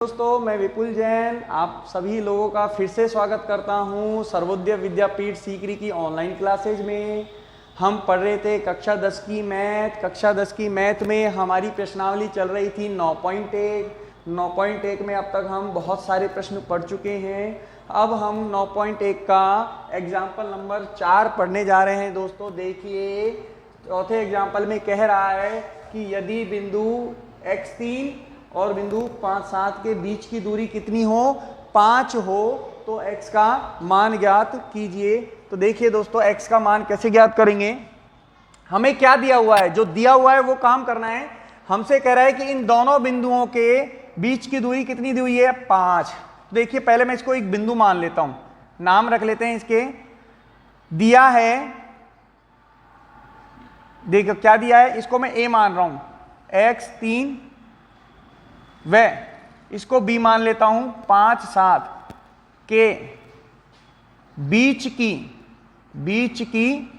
दोस्तों, मैं विपुल जैन आप सभी लोगों का फिर से स्वागत करता हूं सर्वोदय विद्यापीठ सीकरी की ऑनलाइन क्लासेज में। हम पढ़ रहे थे कक्षा 10 की मैथ। कक्षा 10 की मैथ में हमारी प्रश्नावली चल रही थी 9.1 में अब तक हम बहुत सारे प्रश्न पढ़ चुके हैं। अब हम 9.1 का एग्जाम्पल नंबर 4 पढ़ने जा रहे हैं। दोस्तों देखिए, चौथे एग्जाम्पल में कह रहा है कि यदि बिंदु x3 और बिंदु 5, 7 के बीच की दूरी कितनी हो, 5 हो, तो x का मान ज्ञात कीजिए। तो देखिए दोस्तों, x का मान कैसे ज्ञात करेंगे। हमें क्या दिया हुआ है, जो दिया हुआ है वो काम करना है। हमसे कह रहा है कि इन दोनों बिंदुओं के बीच की दूरी कितनी दी हुई है, 5। देखिए पहले मैं इसको एक बिंदु मान लेता हूं, नाम रख लेते हैं इसके। दिया है, देखो क्या दिया है, इसको मैं a मान रहा हूं, x3 इसको b मान लेता हूं, 5, 7 के बीच की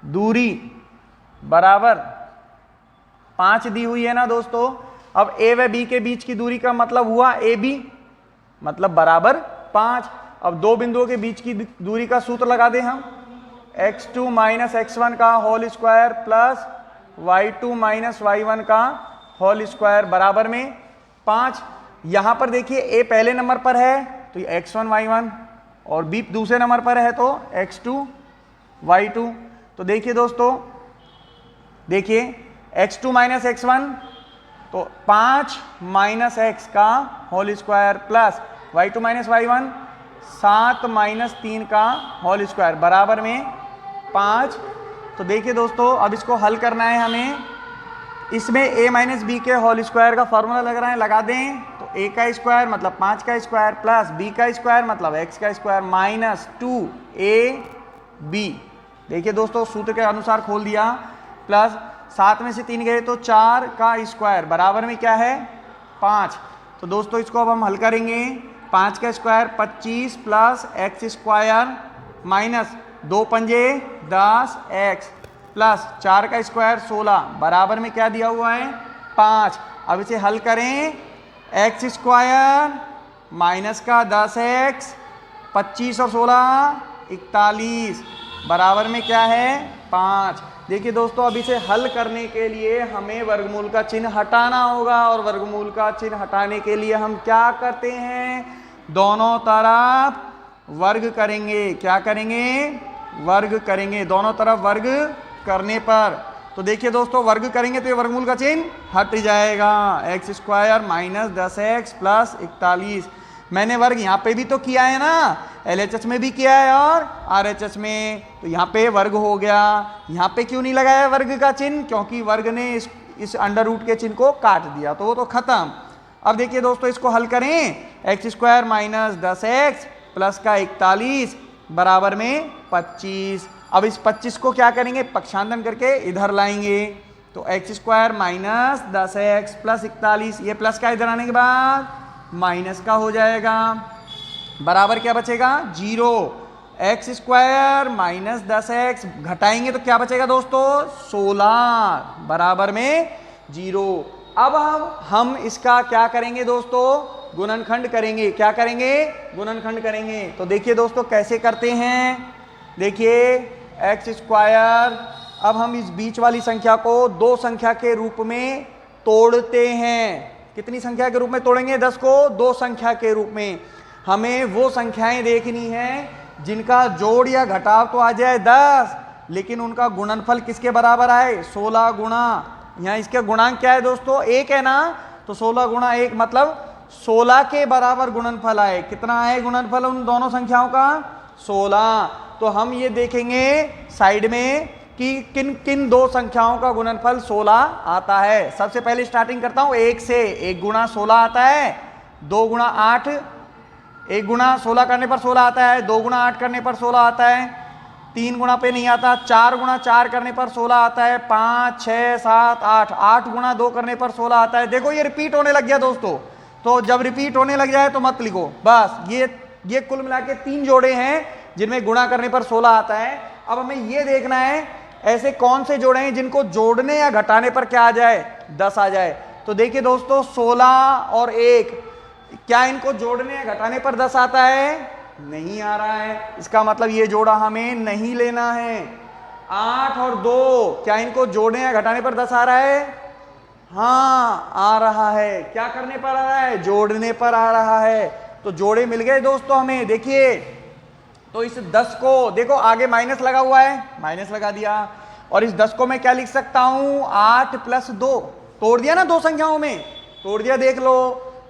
दूरी बराबर 5 दी हुई है ना दोस्तों। अब a व b के बीच की दूरी का मतलब हुआ ab, मतलब बराबर 5। अब दो बिंदुओं के बीच की दूरी का सूत्र लगा दें हम, x2 माइनस x1 का whole square plus y2 minus y1 का होल स्क्वायर बराबर में 5। यहां पर देखिए a पहले नंबर पर है तो ये x1 y1 और b दूसरे नंबर पर है तो x2 y2। तो देखिए दोस्तों, देखिए x2 माइनस x1 तो 5 माइनस x का whole square plus y2 minus y1 7 minus 3 का होल स्क्वायर बराबर में 5। तो देखिए दोस्तों, अब इसको हल करना है हमें। इसमें a माइनस बी के होल स्क्वायर का फॉर्मूला लग रहा है, लगा दें तो a का स्क्वायर मतलब 5 का स्क्वायर प्लस b का स्क्वायर मतलब x का स्क्वायर माइनस 2ab। देखिए दोस्तों, सूत्र के अनुसार खोल दिया, प्लस 7 में से 3 गए तो 4 का स्क्वायर बराबर में क्या है, 5। तो दोस्तों इसको अब हम हल करेंगे। 5 का square 25 plus x square minus 2 पंजे 10 x प्लस 4 का स्क्वायर 16 बराबर में क्या दिया हुआ है, 5। अब इसे हल करें, x स्क्वायर माइनस का 10x 25 और 16 41 बराबर में क्या है, 5। देखिए दोस्तों, अब इसे हल करने के लिए हमें वर्गमूल का चिन्ह हटाना होगा, और वर्गमूल का चिन्ह हटाने के लिए हम क्या करते हैं, दोनों तरफ वर्ग करेंगे। क्या करेंगे, वर्ग करेंगे। दोनों तरफ वर्ग करने पर तो देखिए दोस्तों, वर्ग करेंगे तो ये वर्गमूल का चिन्ह हट जाएगा। x square minus 10x plus 41। मैंने वर्ग यहाँ पे भी तो किया है ना, LHS में भी किया है और RHS में, तो यहाँ पे वर्ग हो गया। यहाँ पे क्यों नहीं लगाया वर्ग का चिन्ह, क्योंकि वर्ग ने इस अंडर रूट के चिन्ह को काट दिया, तो वो तो खत्म। अब देखिए दोस्तों, इसको हल करें, x square minus 10x plus का 41 बराबर में 25। अब इस 25 को क्या करेंगे, पक्षांतरण करके इधर लाएंगे, तो x square minus 10x plus 41, ये प्लस का इधर आने के बाद माइनस का हो जाएगा, बराबर क्या बचेगा, 0। x स्क्वायर माइनस 10x घटाएंगे तो क्या बचेगा दोस्तों, 16 बराबर में 0। अब हम इसका क्या करेंगे दोस्तों, गुणनखंड करेंगे। क्या करेंगे, गुणनखंड करेंगे। तो देखिए दोस्तों कैसे करते हैं, देखिए x स्क्वायर, अब हम इस बीच वाली संख्या को दो संख्या के रूप में तोड़ते हैं। कितनी संख्या के रूप में तोड़ेंगे, 10 को दो संख्या के रूप में। हमें वो संख्याएं देखनी है जिनका जोड़ या घटाव तो आ जाए 10, लेकिन उनका गुणनफल किसके बराबर आए, 16 गुणा, यहाँ इसका गुणांक क्या है दोस्तों, 1 है ना, तो 16 गुणा 1 मतलब 16 के बराबर गुणनफल आए। कितना आए गुणनफल उन दोनों संख्याओं का, 16। तो हम ये देखेंगे साइड में कि किन किन दो संख्याओं का गुणनफल 16 आता है। सबसे पहले स्टार्टिंग करता हूं 1 से। 1 गुणा 16 आता है, 2 गुणा 8, 1 गुणा 16 करने पर 16 आता है, 2 गुणा 8 करने पर 16 आता है, 3 गुणा पे नहीं आता, 4 गुणा 4 करने पर 16 आता है, 5, 6, 7, 8, 8 गुणा 2 करने पर 16 आता है। देखो ये रिपीट होने लग गया दोस्तों, तो जब रिपीट होने लग जाए तो मत लिखो, बस ये कुल मिला के 3 जोड़े हैं जिनमें गुणा करने पर 16 आता है। अब हमें ये देखना है ऐसे कौन से जोड़े हैं जिनको जोड़ने या घटाने पर क्या आ जाए, 10 आ जाए। तो देखिए दोस्तों, 16 और 1 क्या इनको जोड़ने या घटाने पर 10 आता है? नहीं आ रहा है। इसका मतलब ये जोड़ा हमें नहीं लेना है। 8 और 2 क्या इनको जोड़ने या घटाने पर 10 आ रहा है? हाँ आ रहा है। क्या करने पर आ रहा है? जोड़ने पर आ रहा है। तो जोड़े मिल गए दोस्तों हमें। देखिए तो इस 10 को देखो आगे माइनस लगा हुआ है, माइनस लगा दिया। और इस 10 को मैं क्या लिख सकता हूं? 8 + 2। तोड़ दिया ना दो संख्याओं में, तोड़ दिया। देख लो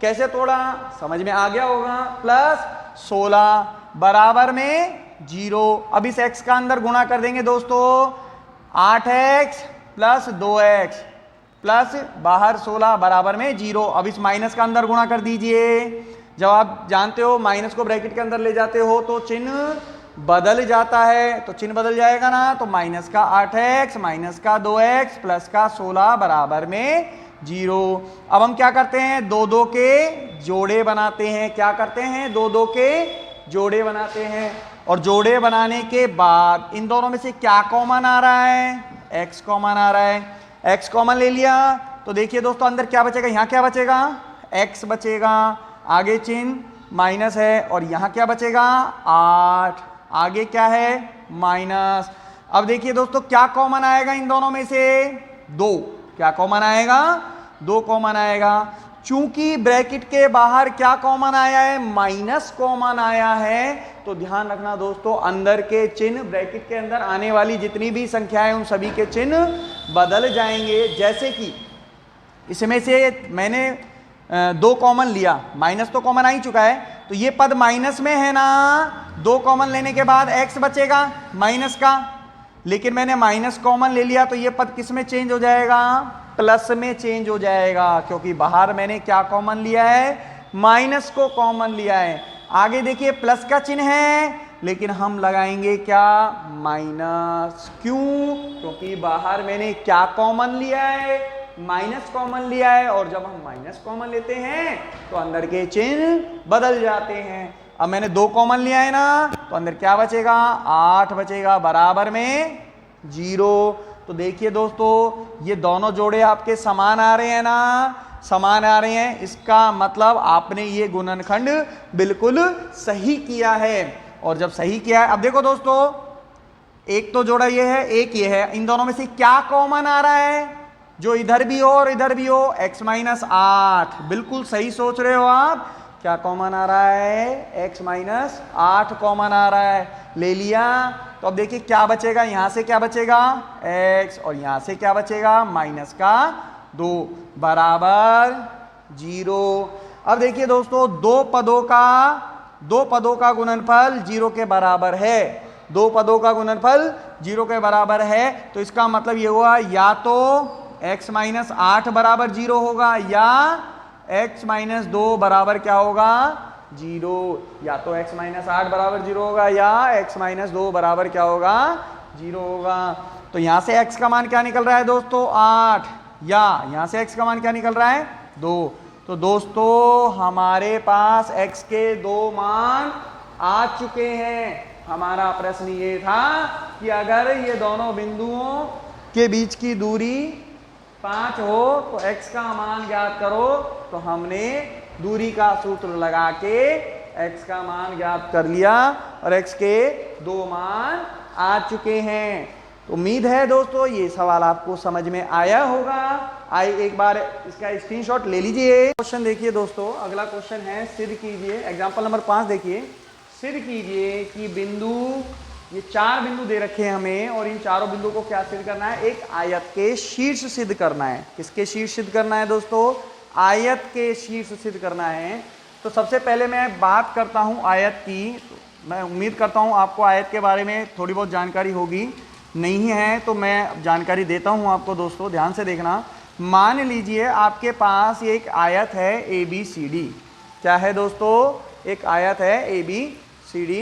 कैसे तोड़ा, समझ में आ गया होगा। +16 बराबर में 0। अब इस x का अंदर गुणा कर देंगे दोस्तों। 8x + 2x प्लस बाहर 16 बराबर में 0। अब इस माइनस का अंदर गुणा कर दीजिए। जब आप जानते हो माइनस को ब्रैकेट के अंदर ले जाते हो तो चिन्ह बदल जाता है। तो चिन्ह बदल जाएगा ना, तो माइनस का 8x माइनस का 2x प्लस का 16 बराबर में 0। अब हम क्या करते हैं? 2 के जोड़े बनाते हैं। क्या करते हैं? 2 के जोड़े बनाते हैं। और जोड़े बनाने के बाद इन दोनों में से क्या कॉमन आ रहा है? x कॉमन आ रहा है। x कॉमन ले लिया तो देखिए दोस्तों अंदर क्या बचेगा? यहाँ क्या बचेगा? x बचेगा। आगे चिन्ह माइनस है और यहाँ क्या बचेगा? 8। आगे क्या है? माइनस। अब देखिए दोस्तों क्या कॉमन आएगा इन दोनों में से? 2। क्या कॉमन आएगा? 2 कॉमन आएगा। चूंकि ब्रैकेट के बाहर क्या कॉमन आया है? माइनस कॉमन आया है। तो ध्यान रखना दोस्तों अंदर के चिन्ह, ब्रैकेट के अंदर आने वाली जितनी भी संख्याएं उन सभी के चिन्ह बदल जाएंगे। जैसे कि इसमें से मैंने 2 कॉमन लिया, माइनस तो कॉमन आ ही चुका है, तो ये पद माइनस में है ना। 2 कॉमन लेने के बाद x बचेगा माइनस का, लेकिन मैंने माइनस कॉमन ले लिया तो ये पद किस में चेंज हो जाएगा? प्लस में चेंज हो जाएगा, क्योंकि बाहर मैंने क्या कॉमन लिया है? माइनस को कॉमन लिया है। आगे देखिए प्लस का चिन्ह है, लेकिन हम लगाएंगे क्या? माइनस। क्यों? क्योंकि बाहर मैंने क्या कॉमन लिया है? माइनस कॉमन लिया है। और जब हम माइनस कॉमन लेते हैं तो अंदर के चिन्ह बदल जाते हैं। अब मैंने 2 कॉमन लिया है ना, तो अंदर क्या बचेगा? 8 बचेगा बराबर में 0। तो देखिए दोस्तों ये दोनों जोड़े आपके समान आ रहे हैं ना, समान आ रहे हैं। इसका मतलब आपने ये गुणनखंड बिल्कुल सही किया है। और जब सही किया है, अब देखो दोस्तों एक तो जोड़ा ये है, एक ये है, इन दोनों में से क्या कॉमन आ रहा है? जो इधर भी हो और इधर भी हो, x - 8। बिल्कुल सही सोच रहे हो आप। क्या कॉमन आ रहा है? x - 8 कॉमन आ रहा है। ले लिया तो अब देखिए क्या बचेगा? यहां से क्या बचेगा? x। और यहां से क्या बचेगा? माइनस का 2 बराबर 0। अब देखिए दोस्तों दो पदों का गुणनफल 0 के बराबर है। 2 पदों का गुणनफल 0 के बराबर है। तो इसका मतलब ये हुआ या तो x - 8 बराबर 0 होगा या x - 2 बराबर क्या होगा? 0। या तो x - 8 बराबर 0 होगा या x - 2 बराबर क्या होगा? 0 होगा। तो यहां से x का मान क्या निकल रहा है दोस्तों? 8। या यहां से x का मान क्या निकल रहा है? 2। तो दोस्तों हमारे पास x के 2 मान आ चुके हैं। हमारा प्रश्न ये था कि अगर ये दोनों बिंदुओं के बीच की दूरी 5 हो तो x का मान ज्ञात करो। तो हमने दूरी का सूत्र लगा के x का मान ज्ञात कर लिया और x के 2 मान आ चुके हैं। तो उम्मीद है दोस्तों ये सवाल आपको समझ में आया होगा। आइए एक बार इसका स्क्रीनशॉट ले लीजिए। क्वेश्चन देखिए दोस्तों, अगला क्वेश्चन है सिद्ध कीजिए। एग्जांपल नंबर 5 देखिए। सिद्ध कीजिए कि ये 4 बिंदु दे रखे हैं हमें और इन चारों बिंदु को क्या सिद्ध करना है? एक आयत के शीर्ष सिद्ध करना है। किसके शीर्ष सिद्ध करना है दोस्तों? आयत के शीर्ष सिद्ध करना है। तो सबसे पहले मैं बात करता हूं आयत की। मैं उम्मीद करता हूं आपको आयत के बारे में थोड़ी बहुत जानकारी होगी। नहीं है तो मैं जानकारी देता हूं आपको दोस्तों, ध्यान से देखना। मान लीजिए आपके पास एक आयत है ABCD। क्या है दोस्तों? एक आयत है ABCD।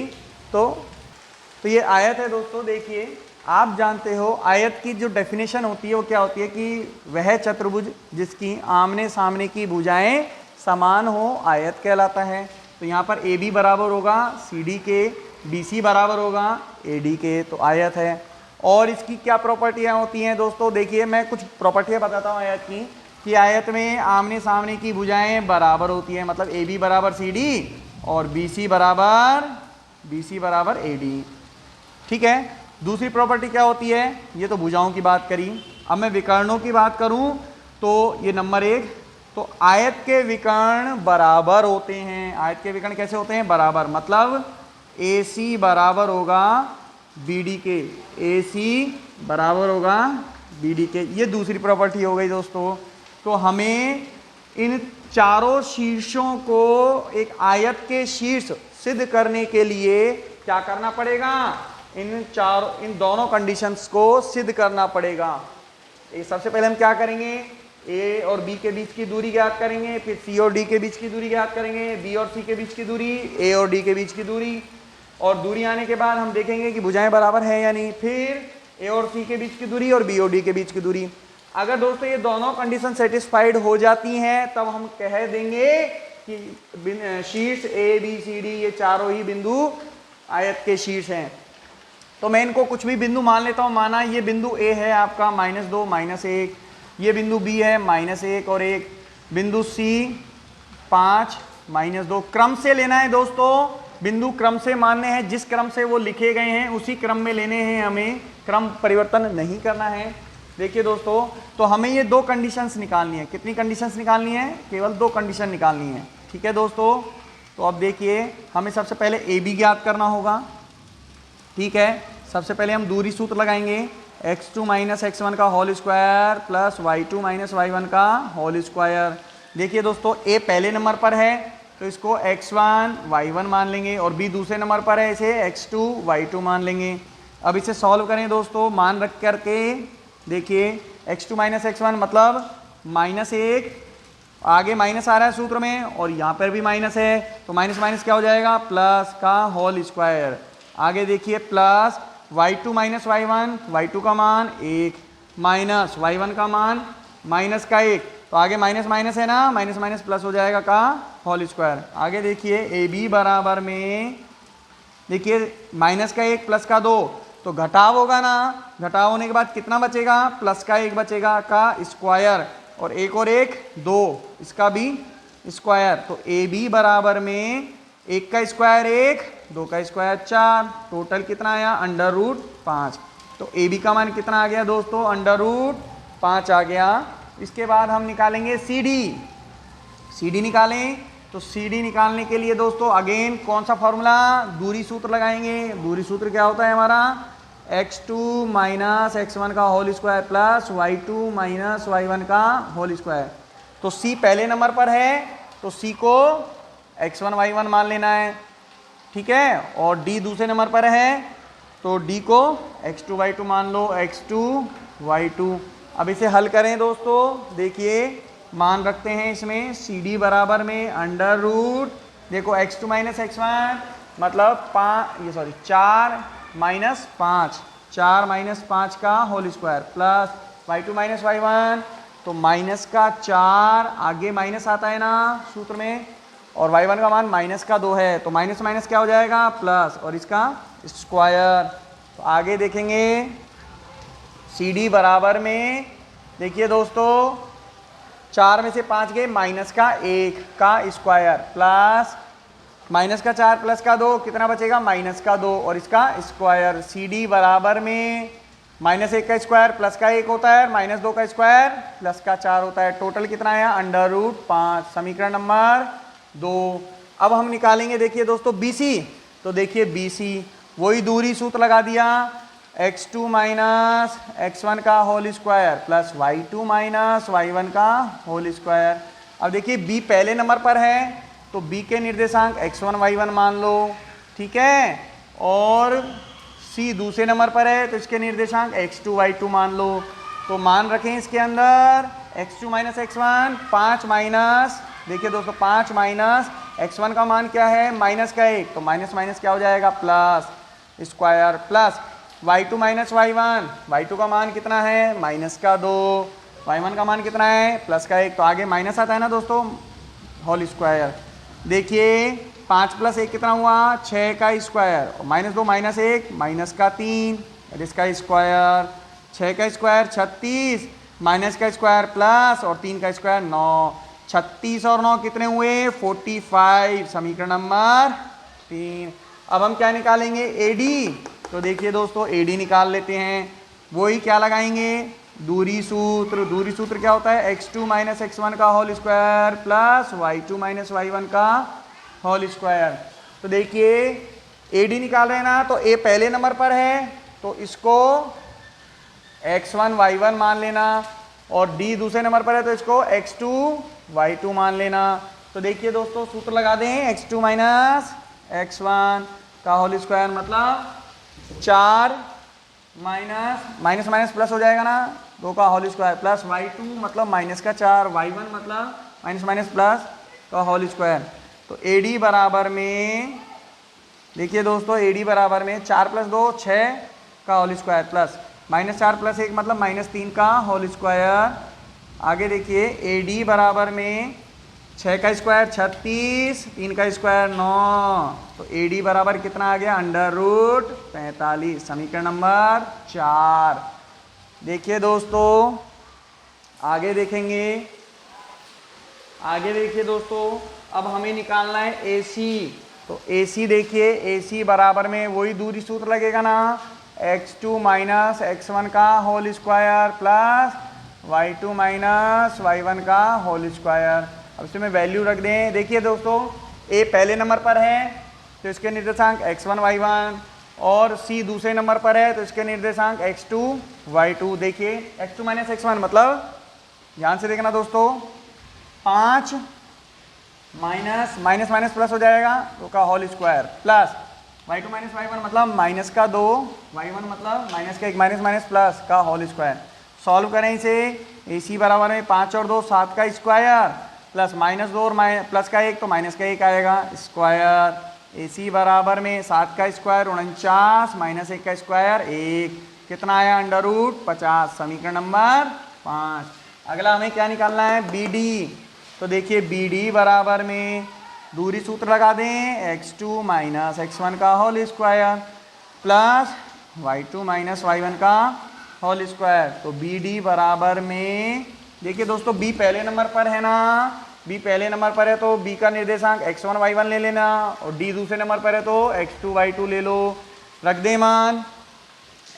तो ये आयत है दोस्तों। देखिए आप जानते हो आयत की जो डेफिनेशन होती है वो क्या होती है कि वह चतुर्भुज जिसकी आमने सामने की भुजाएं समान हो आयत कहलाता है। तो यहाँ पर AB बराबर होगा CD के, BC बराबर होगा AD के, तो आयत है। और इसकी क्या प्रॉपर्टियाँ होती हैं दोस्तों? देखिए मैं कुछ प्रॉपर्टियाँ बताता हूँ आयत की। कि आयत में आमने सामने की भुजाएं बराबर होती है, मतलब ए बी बराबर सी डी और बी सी बराबर ए डी। ठीक है। दूसरी प्रॉपर्टी क्या होती है, ये तो भुजाओं की बात करी। अब मैं विकर्णों की बात करूं तो ये नंबर 1, तो आयत के विकर्ण बराबर होते हैं। आयत के विकर्ण कैसे होते हैं, बराबर, मतलब ए सी बराबर होगा बी डी के, ए सी बराबर होगा बी डी के। ये दूसरी प्रॉपर्टी हो गई दोस्तों। तो हमें इन चारों शीर्षों को एक आयत के शीर्ष सिद्ध करने के लिए क्या करना पड़ेगा, इन दोनों कंडीशंस को सिद्ध करना पड़ेगा। सबसे पहले हम क्या करेंगे, ए और बी के बीच की दूरी ज्ञात करेंगे, फिर सी और डी के बीच की दूरी ज्ञात करेंगे, बी और सी के बीच की दूरी, ए और डी के बीच की दूरी, और दूरी आने के बाद हम देखेंगे कि भुजाएं बराबर है या नहीं, फिर ए और सी के बीच की दूरी और बी और डी के बीच की दूरी। अगर दोस्तों ये दोनों कंडीशन सेटिस्फाइड हो जाती हैं तब हम कह देंगे कि शीर्ष ए बी सी डी ये चारों ही बिंदु आयत के शीर्ष हैं। तो मैं इनको कुछ भी बिंदु मान लेता हूं। माना ये बिंदु ए है आपका -2 -1, ये बिंदु बी है -1 और 1, बिंदु सी 5 -2। क्रम से लेना है दोस्तों, बिंदु क्रम से मानने हैं, जिस क्रम से वो लिखे गए हैं उसी क्रम में लेने हैं, हमें क्रम परिवर्तन नहीं करना है। देखिए दोस्तों, तो हमें ये 2 कंडीशंस निकालनी है। कितनी कंडीशंस निकालनी है, केवल 2 कंडीशन निकालनी है। ठीक है दोस्तों, तो अब देखिए हमें सबसे पहले ए बी ज्ञात करना होगा। ठीक है, सबसे पहले हम दूरी सूत्र लगाएंगे, x2 - x1 का whole square plus y2 - y1 का होल स्क्वायर। देखिए दोस्तों, ए पहले नंबर पर है तो इसको x1 y1 मान लेंगे, और b दूसरे नंबर पर है, इसे x2 y2 मान लेंगे। अब इसे सॉल्व करें दोस्तों, मान रख करके देखिए x2 - x1 मतलब -1, आगे माइनस आ रहा है सूत्र में और यहाँ पर भी माइनस है, तो माइनस माइनस क्या हो जाएगा, प्लस का होल स्क्वायर। आगे देखिए प्लस y2 - y1, y2 का मान 1 माइनस y1 का मान माइनस का 1, तो आगे माइनस माइनस है ना, माइनस माइनस प्लस हो जाएगा का होल स्क्वायर। आगे देखिए ए बी बराबर में देखिए माइनस का 1 प्लस का 2, तो घटाव होगा ना, घटाव होने के बाद कितना बचेगा, प्लस का 1 बचेगा का स्क्वायर, और 1 और 1 2, इसका भी स्क्वायर। तो ए बी बराबर में 1 का स्क्वायर 1, 2 का स्क्वायर 4, टोटल कितना आया, √5। तो ए बी का मान कितना आ गया दोस्तों, √5 आ गया। इसके बाद हम निकालेंगे सी डी निकालें। तो सी डी निकालने के लिए दोस्तों अगेन कौन सा फॉर्मूला, दूरी सूत्र लगाएंगे। दूरी सूत्र क्या होता है हमारा, x2 - x1 का whole square plus y2 - y1 का होल स्क्वायर। तो c पहले नंबर पर है तो c को x1 y1 मान लेना है, ठीक है, और d दूसरे नंबर पर है तो d को x2 y2 मान लो, x2 y2। अब इसे हल करें दोस्तों, देखिए मान रखते हैं इसमें सी डी बराबर में अंडर रूट, देखो x2 - x1 मतलब 4 - 5, 4 - 5 का whole square plus y2 - y1, तो माइनस का 4, आगे माइनस आता है ना सूत्र में, और y1 का मान माइनस का 2 है, तो माइनस माइनस क्या हो जाएगा, प्लस, और इसका स्क्वायर। तो आगे देखेंगे सी डी बराबर में, देखिए दोस्तों 4 में से 5 गए, माइनस का 1 का स्क्वायर प्लस माइनस का 4 प्लस का 2, कितना बचेगा, माइनस का 2 और इसका स्क्वायर। सी डी बराबर में -1 का स्क्वायर प्लस का 1 होता है, -2 का स्क्वायर प्लस का 4 होता है, टोटल कितना आया, √5। समीकरण नंबर 2। अब हम निकालेंगे देखिए दोस्तों बी सी। तो देखिए बी सी वही दूरी सूत्र लगा दिया, x2 - x1 का whole square plus y2 - y1 का होल स्क्वायर। अब देखिए b पहले नंबर पर है तो b के निर्देशांक x1 y1 मान लो, ठीक है, और c दूसरे नंबर पर है तो इसके निर्देशांक x2 y2 मान लो। तो मान रखें इसके अंदर x2 - x1 5 माइनस, देखिए दोस्तों 5 माइनस x1 का मान क्या है, माइनस का 1, तो माइनस माइनस क्या हो जाएगा, plus square plus y2 - y1, y2 का मान कितना है, माइनस का 2, y1 का मान कितना है, प्लस का 1, तो आगे माइनस आता है ना दोस्तों, होल स्क्वायर। देखिए 5 + 1 कितना हुआ, 6 का स्क्वायर, और -2 - 1 माइनस का 3 और इसका स्क्वायर, 6 का स्क्वायर 36, माइनस का स्क्वायर प्लस और 3 का स्क्वायर 9, 36 और 9 कितने हुए 45, समीकरण नंबर 3। अब हम क्या निकालेंगे एडी, तो देखिए दोस्तों एडी निकाल लेते हैं। वही क्या लगाएंगे दूरी सूत्र, दूरी सूत्र क्या होता है x2 माइनस x1 का whole square plus y2 minus y1 का होल स्क्वायर। तो देखिए एडी निकाल रहे हैं ना, तो ए पहले नंबर पर है तो इसको x1 y1 मान लेना, और d दूसरे नंबर पर है तो इसको x2 y2 मान लेना। तो देखिए दोस्तों सूत्र लगा दें, x2 माइनस x1 का होल स्क्वायर मतलब 4 माइनस माइनस प्लस हो जाएगा ना, 2 का होल स्क्वायर प्लस y2 मतलब माइनस का 4, y1 मतलब माइनस माइनस प्लस का होल स्क्वायर। तो AD बराबर में देखिए दोस्तों AD बराबर में 4 प्लस 2 6 का होल स्क्वायर प्लस -4 प्लस 1 मतलब -3 का होल स्क्वायर। आगे देखिए AD बराबर में 6 का स्क्वायर 36, 3 का स्क्वायर 9, तो AD बराबर कितना आ गया √45, समीकरण नंबर 4। देखिए दोस्तों आगे देखेंगे, आगे देखिए दोस्तों अब हमें निकालना है AC। तो AC देखिए AC बराबर में वही दूरी सूत्र लगेगा ना, x2 माइनस x1 का whole square plus y2 minus y1 का होल स्क्वायर। अब इसमें वैल्यू रख दें। देखिए दोस्तों A पहले नंबर पर है तो इसके निर्देशांक x1 y1, और C दूसरे नंबर पर है तो इसके निर्देशांक x2 y2। देखिए x2 माइनस x1 मतलब ध्यान से देखना दोस्तों 5 माइनस माइनस माइनस प्लस हो जाएगा 2 का whole square plus y2 minus y1 मतलब माइनस का 2, y1 मतलब माइनस का 1 माइनस माइनस प्लस का होल स्क्वायर। सॉल्व करें इसे, AC बराबर में 5 और 2 7 का स्क्वायर प्लस -2 और प्लस का 1 तो माइनस का 1 आएगा स्क्वायर। AC बराबर में 7 का स्क्वायर 49 माइनस 1 का स्क्वायर 1, कितना आया √50, समीकरण नंबर 5। अगला हमें क्या निकालना है BD। तो देखिए BD बराबर में दूरी सूत्र लगा दें, x2 माइनस x1 का whole square plus y2 minus y1 का होल स्क्वायर। तो BD बराबर में देखिए दोस्तों B पहले नंबर पर है ना, B पहले नंबर पर है तो B का निर्देशांक x1 y1 ले लेना, और D दूसरे नंबर पर है तो x2 y2 ले लो। रख दे मान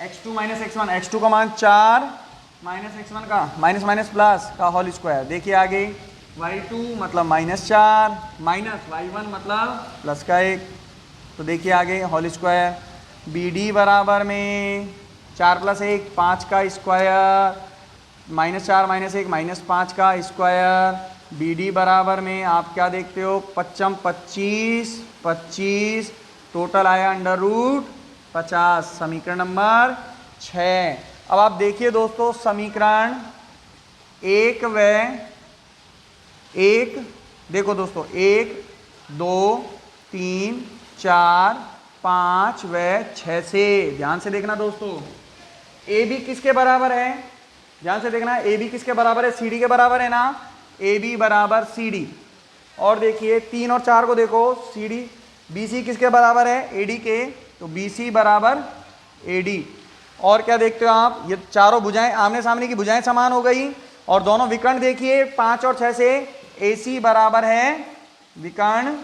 x2 माइनस x1, x2 का मान 4 माइनस x1 का माइनस माइनस प्लस का होल स्क्वायर। देखिए आगे y2 मतलब -4 माइनस y1 मतलब प्लस का 1, तो देखिए आगे होल स्क्वायर। BD बराबर में 4 प्लस 1 5 का स्क्वायर, -4 माइनस 1 -5 का स्क्वायर। BD बराबर में आप क्या देखते हो 5 25 25, टोटल आया √50, समीकरण नंबर 6। अब आप देखिए दोस्तों समीकरण 1 व 1, देखो दोस्तों 1 2 3 4 5 व 6 से ध्यान से देखना दोस्तों। AB किसके बराबर है, ध्यान से देखना, AB किसके बराबर है CD के बराबर है ना, AB बराबर CD। और देखिए 3 और 4 को देखो CD BC किसके बराबर है AD के, तो BC बराबर AD। और क्या देखते हो आप, ये चारों भुजाएं आमने सामने की भुजाएं समान हो गई, और दोनों विकर्ण देखिए 5 और 6 से AC बराबर है विकर्ण,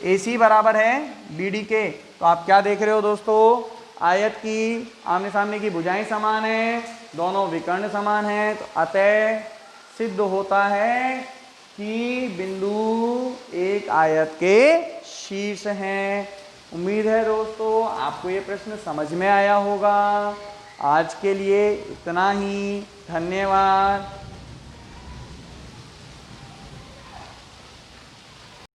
AC बराबर है BD के। तो आप क्या देख रहे हो दोस्तों, आयत की आमने सामने की भुजाएं समान है, दोनों विकर्ण समान है, तो अतः सिद्ध होता है कि बिंदु एक आयत के शीर्ष हैं। उम्मीद है दोस्तों आपको ये प्रश्न समझ में आया होगा। आज के लिए इतना ही, धन्यवाद।